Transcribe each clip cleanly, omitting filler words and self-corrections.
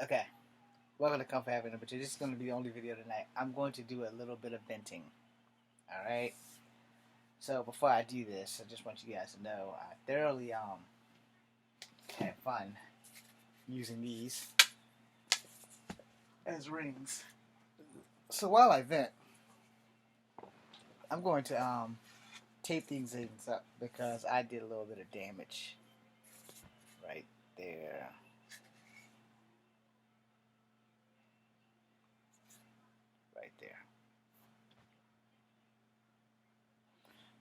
Okay, welcome to Comfort Happy Number 2. This is going to be the only video tonight. I'm going to do a little bit of venting. Alright? So before I do this, I just want you guys to know I thoroughly had fun using these as rings. So while I vent, I'm going to tape these things up because I did a little bit of damage right there. Right there.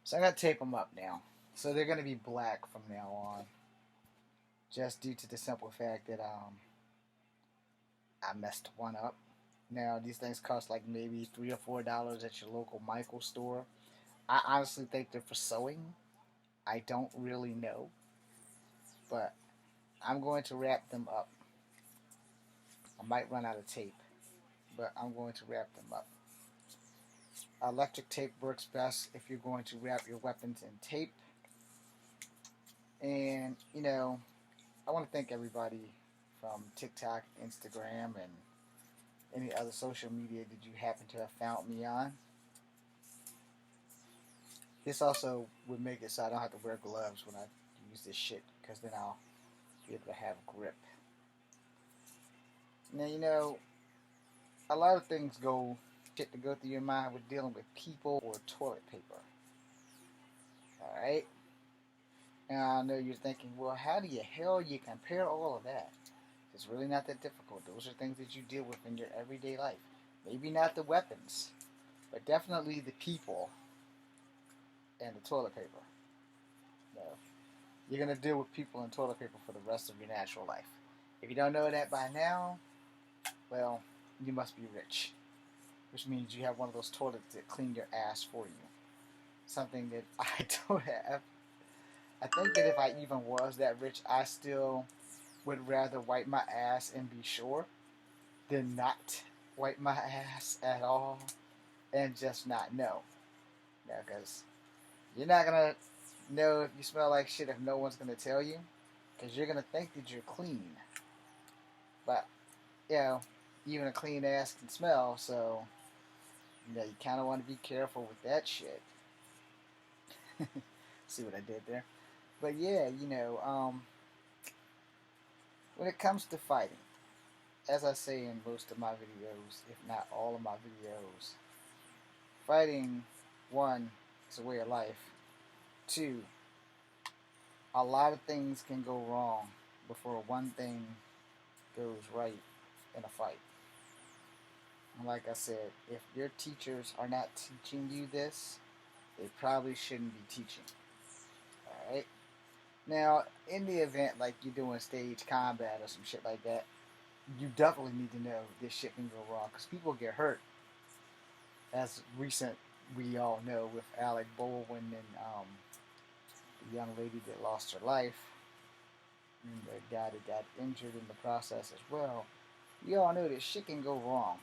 So I got to tape them up now. So they're going to be black from now on. Just due to the simple fact that I messed one up. Now these things cost like maybe $3 or $4 at your local Michael store. I honestly think they're for sewing. I don't really know, but I'm going to wrap them up. I might run out of tape, but I'm going to wrap them up. Electric tape works best if you're going to wrap your weapons in tape. And I want to thank everybody from TikTok, Instagram, and any other social media that you happen to have found me on. This also would make it so I don't have to wear gloves when I use this shit, because then I'll be able to have grip. Now, a lot of things shit to go through your mind with dealing with people or toilet paper. Alright? Now I know you're thinking, well, how do you compare all of that? It's really not that difficult. Those are things that you deal with in your everyday life. Maybe not the weapons, but definitely the people and the toilet paper. No. You're going to deal with people and toilet paper for the rest of your natural life. If you don't know that by now, well, you must be rich. Which means you have one of those toilets that clean your ass for you. Something that I don't have. I think that if I even was that rich, I still would rather wipe my ass and be sure than not wipe my ass at all and just not know. Yeah, because you're not going to know if you smell like shit if no one's going to tell you, because you're going to think that you're clean. But, even a clean ass can smell, so, you kind of want to be careful with that shit. See what I did there? But yeah, when it comes to fighting, as I say in most of my videos, if not all of my videos, fighting, one, is a way of life. Two, a lot of things can go wrong before one thing goes right in a fight. And like I said, if your teachers are not teaching you this, they probably shouldn't be teaching. Alright? Now, in the event like you're doing stage combat or some shit like that, you definitely need to know this shit can go wrong, because people get hurt. As recent, we all know, with Alec Baldwin and the young lady that lost her life, and the guy that got injured in the process as well. We all know that shit can go wrong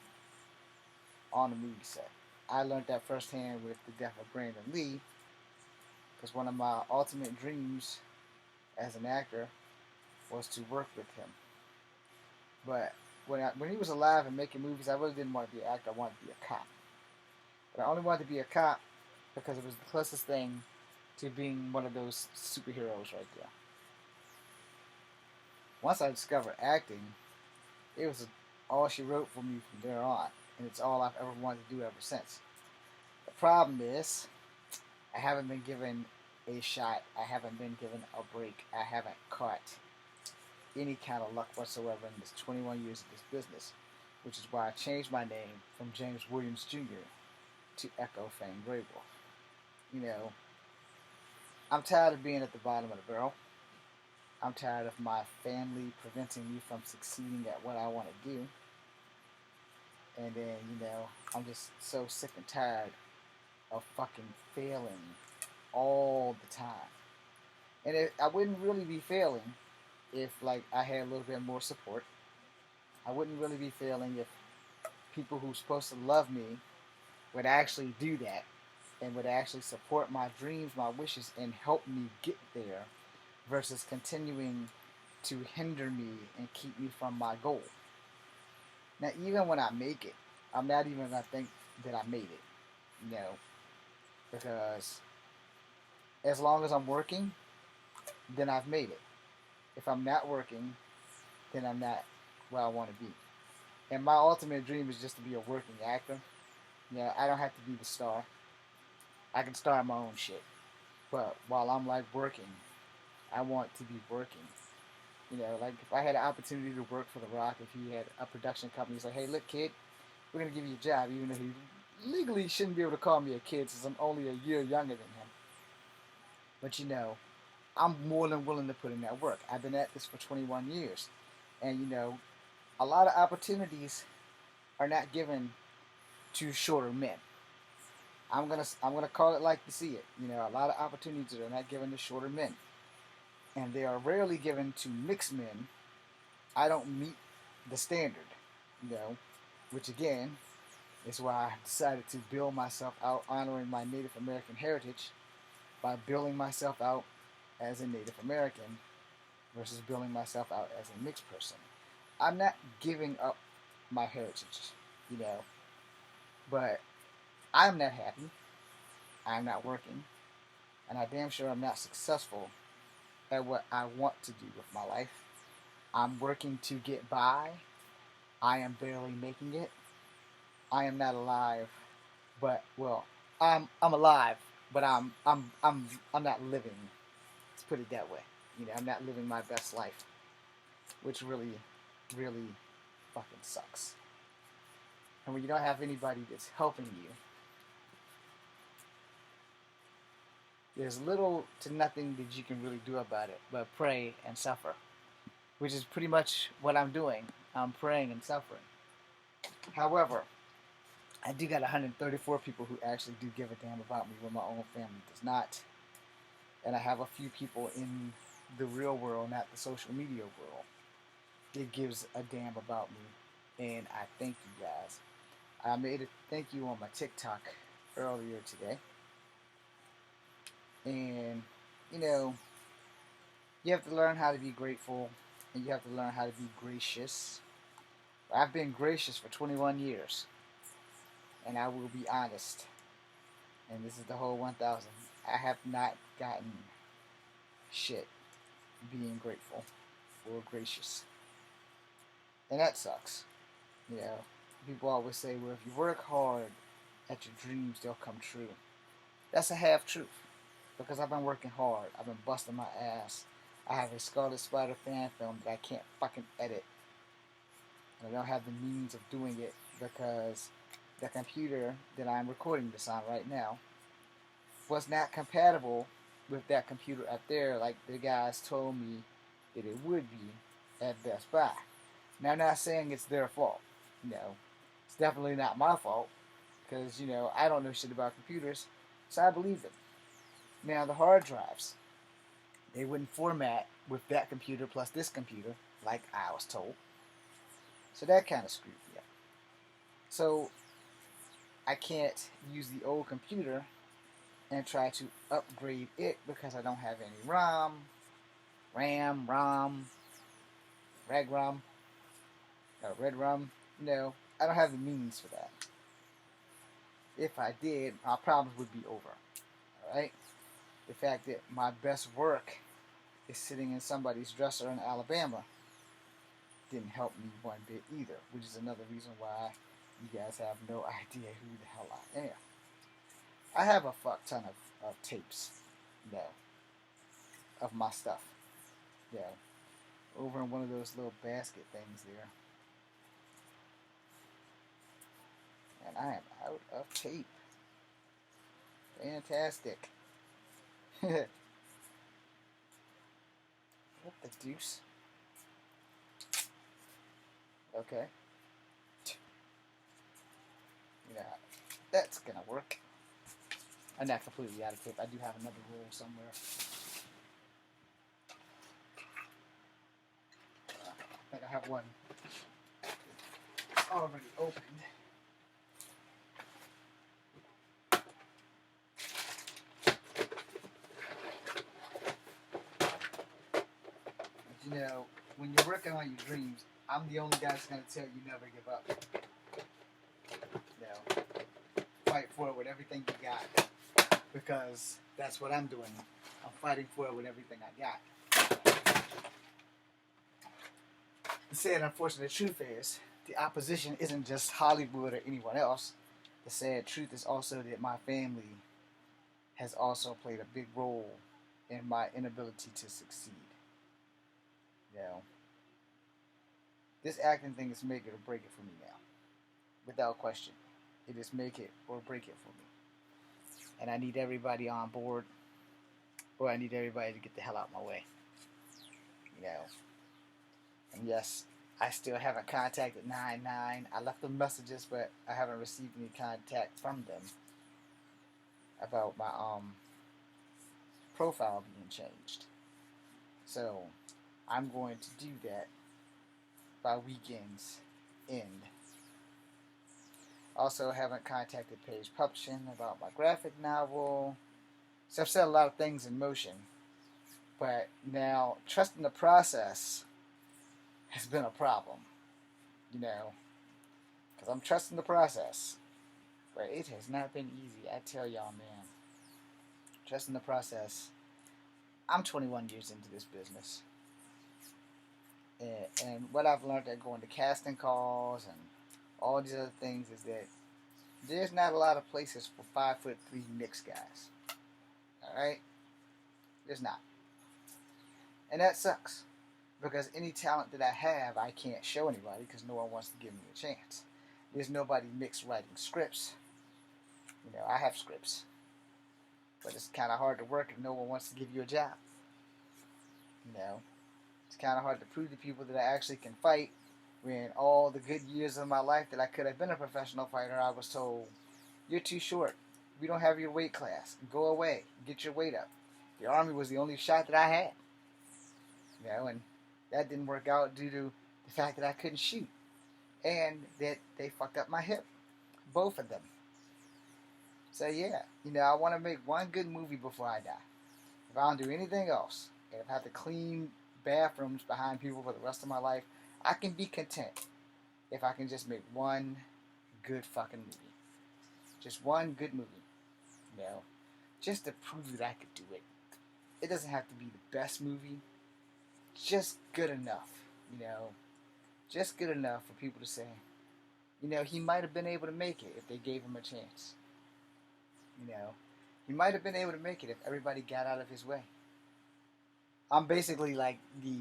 on a movie set. I learned that firsthand with the death of Brandon Lee, because one of my ultimate dreams as an actor was to work with him. But when he was alive and making movies, I really didn't want to be an actor. I wanted to be a cop. But I only wanted to be a cop because it was the closest thing to being one of those superheroes right there. Once I discovered acting, it was all she wrote for me from there on, and it's all I've ever wanted to do ever since. The problem is, I haven't been given a shot. I haven't been given a break. I haven't caught any kind of luck whatsoever in this 21 years of this business, which is why I changed my name from James Williams Jr. to Echo Fane Grey Wolf. I'm tired of being at the bottom of the barrel. I'm tired of my family preventing me from succeeding at what I want to do. And then, I'm just so sick and tired of fucking failing all the time. And I wouldn't really be failing if, I had a little bit more support. I wouldn't really be failing if people who's supposed to love me would actually do that and would actually support my dreams, my wishes, and help me get there, versus continuing to hinder me and keep me from my goal. Now, even when I make it, I'm not even gonna think that I made it, you know, because as long as I'm working, then I've made it. If I'm not working, then I'm not where I want to be. And my ultimate dream is just to be a working actor. I don't have to be the star. I can star my own shit. But while I'm like working, I want to be working. Like if I had an opportunity to work for The Rock, if he had a production company, he's like, hey, look, kid, we're gonna give you a job, even though he legally shouldn't be able to call me a kid since I'm only a year younger than him. But I'm more than willing to put in that work. I've been at this for 21 years, and a lot of opportunities are not given to shorter men. I'm gonna call it like you see it. A lot of opportunities are not given to shorter men, and they are rarely given to mixed men. I don't meet the standard, you know, which again is why I decided to build myself out honoring my Native American heritage by building myself out as a Native American versus building myself out as a mixed person. I'm not giving up my heritage, you know, but I'm not happy. I'm not working, and I damn sure I'm not successful at what I want to do with my life. I'm working to get by. I am barely making it. I am not alive, but well, I'm alive, but I'm not living. Let's put it that way. I'm not living my best life, which really, really fucking sucks. And when you don't have anybody that's helping you, there's little to nothing that you can really do about it but pray and suffer, which is pretty much what I'm doing. I'm praying and suffering. However, I do got 134 people who actually do give a damn about me when my own family does not. And I have a few people in the real world, not the social media world, that gives a damn about me. And I thank you guys. I made a thank you on my TikTok earlier today. And, you know, you have to learn how to be grateful and you have to learn how to be gracious. I've been gracious for 21 years. And I will be honest. And this is the whole 1000. I have not gotten shit being grateful or gracious. And that sucks. People always say, well, if you work hard at your dreams, they'll come true. That's a half truth. Because I've been working hard. I've been busting my ass. I have a Scarlet Spider fan film that I can't fucking edit. And I don't have the means of doing it because the computer that I'm recording this on right now was not compatible with that computer up there like the guys told me that it would be at Best Buy. Now, I'm not saying it's their fault. It's definitely not my fault because, I don't know shit about computers, so I believe them. Now, the hard drives, they wouldn't format with that computer plus this computer like I was told. So that kind of screwed me up. So I can't use the old computer and try to upgrade it because I don't have any ROM, Red ROM. I don't have the means for that. If I did, my problems would be over. Alright? The fact that my best work is sitting in somebody's dresser in Alabama didn't help me one bit either, which is another reason why you guys have no idea who the hell I am. I have a fuck ton of tapes, of my stuff. Over in one of those little basket things there. And I am out of tape. Fantastic. What the deuce? Okay. That's gonna work. I'm not completely out of tape. I do have another roll somewhere. I think I have one already opened. But when you're working on your dreams, I'm the only guy that's gonna tell you never give up. You know, fight for it with everything you got, because that's what I'm doing. I'm fighting for it with everything I got. The sad, unfortunate truth is, the opposition isn't just Hollywood or anyone else. The sad truth is also that my family has also played a big role in my inability to succeed. You know, this acting thing is make it or break it for me now, without question. It is make it or break it for me, and I need everybody on board, or I need everybody to get the hell out of my way. You know, and yes, I still haven't contacted 99. I left them messages, but I haven't received any contact from them about my profile being changed. So I'm going to do that by weekend's end. Also, haven't contacted Page Publishing about my graphic novel. So I've set a lot of things in motion, but now trusting the process has been a problem. You know, because I'm trusting the process, but it has not been easy. I tell y'all, man. Trusting the process. I'm 21 years into this business. And what I've learned at going to casting calls and all these other things is that there's not a lot of places for 5'3" mixed guys. Alright? There's not. And that sucks. Because any talent that I have, I can't show anybody because no one wants to give me a chance. There's nobody mixed writing scripts. You know, I have scripts. But it's kind of hard to work if no one wants to give you a job. You know, it's kind of hard to prove to people that I actually can fight when all the good years of my life that I could have been a professional fighter, I was told, you're too short. We don't have your weight class. Go away. Get your weight up. The Army was the only shot that I had. You know, and that didn't work out due to the fact that I couldn't shoot. And that they fucked up my hip. Both of them. So yeah, you know, I want to make one good movie before I die. If I don't do anything else, and if I have to clean bathrooms behind people for the rest of my life, I can be content if I can just make one good fucking movie. Just one good movie. You know, just to prove that I could do it. It doesn't have to be the best movie. Just good enough, you know. Just good enough for people to say, you know, he might have been able to make it if they gave him a chance. You know, he might have been able to make it if everybody got out of his way. I'm basically like the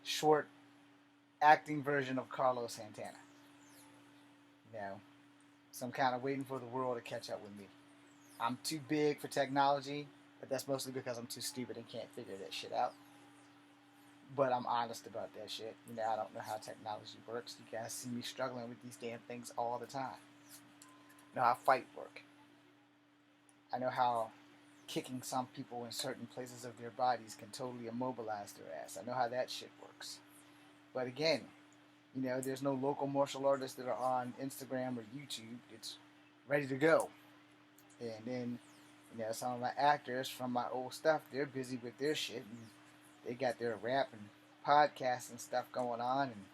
short acting version of Carlos Santana. You know, so I'm kind of waiting for the world to catch up with me. I'm too big for technology, but that's mostly because I'm too stupid and can't figure that shit out. But I'm honest about that shit. You know, I don't know how technology works. You guys see me struggling with these damn things all the time. I know how fight work. I know how kicking some people in certain places of their bodies can totally immobilize their ass. I know how that shit works. But again, you know, there's no local martial artists that are on Instagram or YouTube. It's ready to go. And then, you know, some of my actors from my old stuff, they're busy with their shit. And they got their rap and podcast and stuff going on. And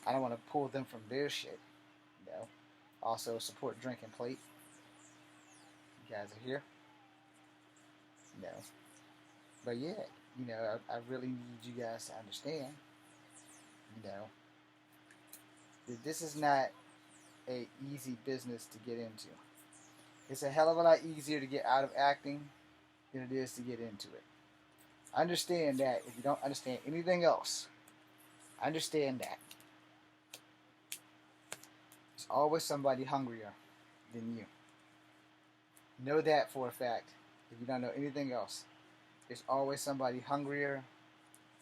I don't want to pull them from their shit. You know, also support Drink and Plate. You guys are here. You know, but yeah, you know, I really need you guys to understand, you know, that this is not a easy business to get into. It's a hell of a lot easier to get out of acting than it is to get into it. Understand that. If you don't understand anything else, understand that. There's always somebody hungrier than you. Know that for a fact. If you don't know anything else, there's always somebody hungrier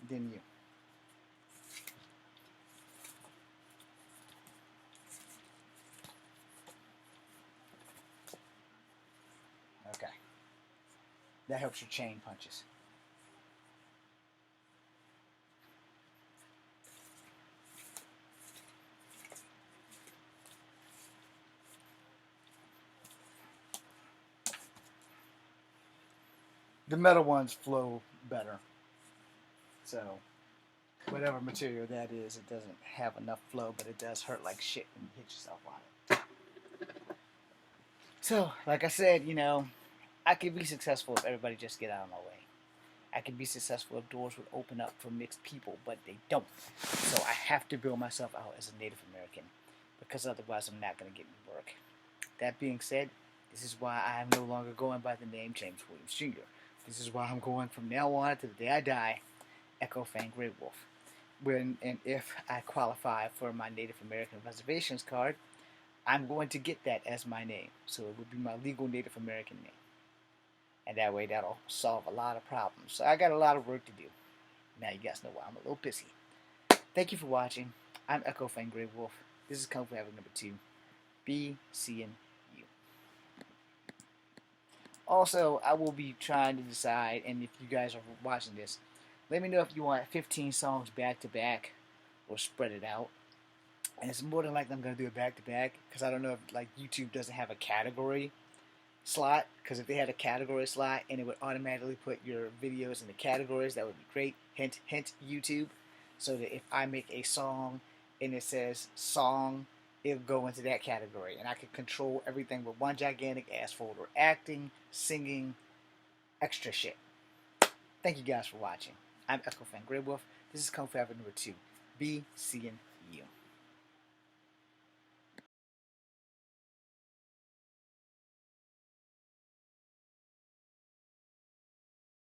than you. Okay. That helps your chain punches. The metal ones flow better. So, whatever material that is, it doesn't have enough flow, but it does hurt like shit when you hit yourself on it. So, like I said, I could be successful if everybody just get out of my way. I could be successful if doors would open up for mixed people, but they don't. So I have to build myself out as a Native American, because otherwise I'm not going to get any work. That being said, this is why I am no longer going by the name James Williams Jr. This is why I'm going from now on to the day I die, Echo Fang Grey Wolf. When and if I qualify for my Native American reservations card, I'm going to get that as my name. So it would be my legal Native American name. And that way that'll solve a lot of problems. So I got a lot of work to do. Now you guys know why I'm a little busy. Thank you for watching. I'm Echo Fang Grey Wolf. This is Kung Fu Havoc number 2. Be seeing you. Also, I will be trying to decide, and if you guys are watching this, let me know if you want 15 songs back to back or spread it out. And it's more than likely I'm going to do it back to back, because I don't know if like YouTube doesn't have a category slot, because if they had a category slot and it would automatically put your videos in the categories, that would be great. Hint, hint, YouTube. So that if I make a song and it says song, it'll go into that category, and I can control everything with one gigantic ass folder: acting, singing, extra shit. Thank you guys for watching. I'm Echo Fang Grey Wolf. This is Kung Fu Havoc number 2. Be seeing you.